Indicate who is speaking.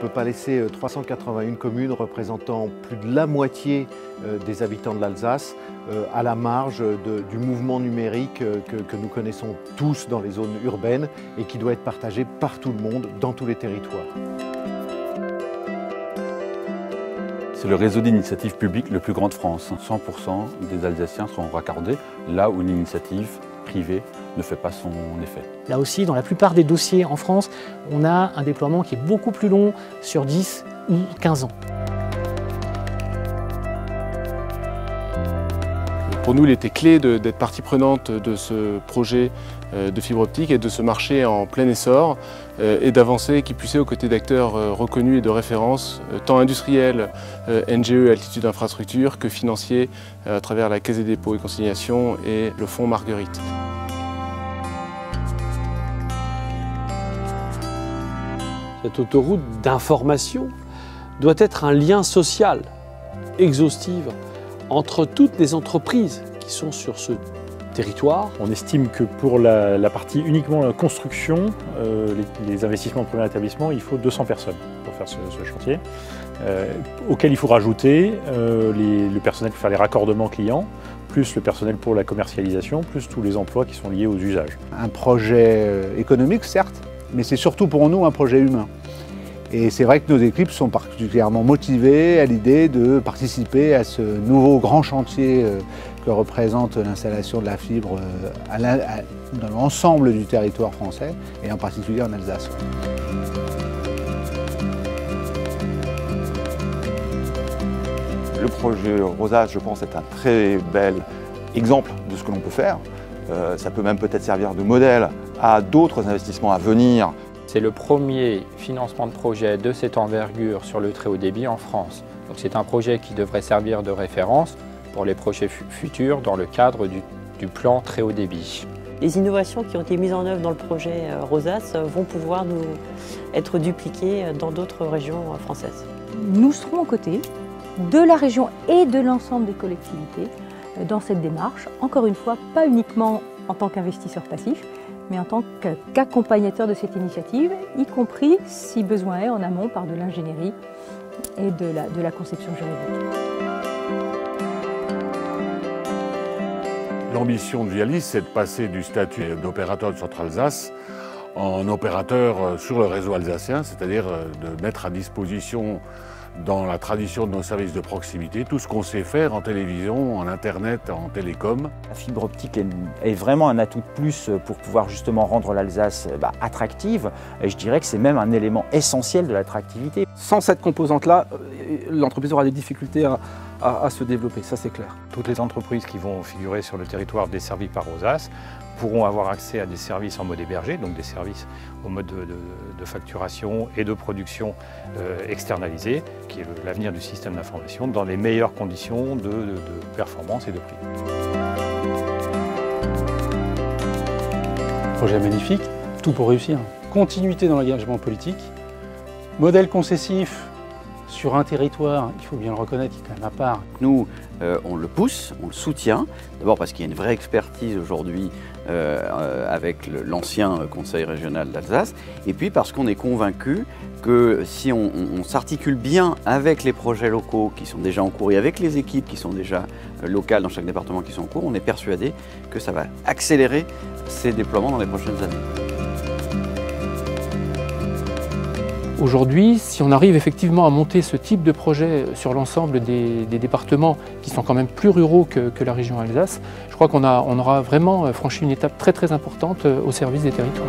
Speaker 1: ne peut pas laisser 381 communes représentant plus de la moitié des habitants de l'Alsace à la marge du mouvement numérique que nous connaissons tous dans les zones urbaines et qui doit être partagé par tout le monde, dans tous les territoires.
Speaker 2: C'est le réseau d'initiatives publiques le plus grand de France. 100% des Alsaciens sont raccordés, là où une initiative privée ne fait pas son effet.
Speaker 3: Là aussi, dans la plupart des dossiers en France, on a un déploiement qui est beaucoup plus long, sur 10 ou 15 ans.
Speaker 4: Pour nous, il était clé d'être partie prenante de ce projet de fibre optique et de ce marché en plein essor et d'avancer, qui plus est, aux côtés d'acteurs reconnus et de référence, tant industriels, NGE, Altitude Infrastructure, que financiers à travers la Caisse des dépôts et consignations et le fonds Marguerite.
Speaker 5: Cette autoroute d'information doit être un lien social exhaustif entre toutes les entreprises qui sont sur ce territoire.
Speaker 6: On estime que pour la partie uniquement construction, les investissements de premier établissement, il faut 200 personnes pour faire ce chantier, auquel il faut rajouter le personnel pour faire les raccordements clients, plus le personnel pour la commercialisation, plus tous les emplois qui sont liés aux usages.
Speaker 7: Un projet économique, certes, mais c'est surtout pour nous un projet humain. Et c'est vrai que nos équipes sont particulièrement motivées à l'idée de participer à ce nouveau grand chantier que représente l'installation de la fibre dans l'ensemble du territoire français, et en particulier en Alsace.
Speaker 8: Le projet Rosas, je pense, est un très bel exemple de ce que l'on peut faire. Ça peut même peut-être servir de modèle à d'autres investissements à venir.
Speaker 9: C'est le premier financement de projet de cette envergure sur le très haut débit en France. Donc c'est un projet qui devrait servir de référence pour les projets futurs dans le cadre du plan très haut débit.
Speaker 10: Les innovations qui ont été mises en œuvre dans le projet Rosas vont pouvoir être dupliquées dans d'autres régions françaises.
Speaker 11: Nous serons aux côtés de la région et de l'ensemble des collectivités dans cette démarche. Encore une fois, pas uniquement en tant qu'investisseur passif, mais en tant qu'accompagnateur de cette initiative, y compris, si besoin est, en amont par de l'ingénierie et de la conception juridique.
Speaker 12: L'ambition de Vialis, c'est de passer du statut d'opérateur de Centre-Alsace en opérateur sur le réseau alsacien, c'est-à-dire de mettre à disposition, dans la tradition de nos services de proximité, tout ce qu'on sait faire en télévision, en internet, en télécom.
Speaker 13: La fibre optique est vraiment un atout de plus pour pouvoir justement rendre l'Alsace attractive. Et je dirais que c'est même un élément essentiel de l'attractivité.
Speaker 14: Sans cette composante-là, l'entreprise aura des difficultés à se développer, ça c'est clair.
Speaker 6: Toutes les entreprises qui vont figurer sur le territoire desservi par Rosas pourront avoir accès à des services en mode hébergé, donc des services au mode de facturation et de production externalisés, qui est l'avenir du système d'information, dans les meilleures conditions de performance et de prix.
Speaker 15: Projet magnifique, tout pour réussir. Continuité dans l'engagement politique, modèle concessif sur un territoire, il faut bien le reconnaître, qui est quand même à part.
Speaker 16: Nous, on le pousse, on le soutient, d'abord parce qu'il y a une vraie expertise aujourd'hui avec l'ancien Conseil régional d'Alsace, et puis parce qu'on est convaincu que si on s'articule bien avec les projets locaux qui sont déjà en cours et avec les équipes qui sont déjà locales dans chaque département qui sont en cours, on est persuadé que ça va accélérer ces déploiements dans les prochaines années.
Speaker 3: Aujourd'hui, si on arrive effectivement à monter ce type de projet sur l'ensemble des départements qui sont quand même plus ruraux que la région Alsace, je crois qu'on aura vraiment franchi une étape très très importante au service des territoires.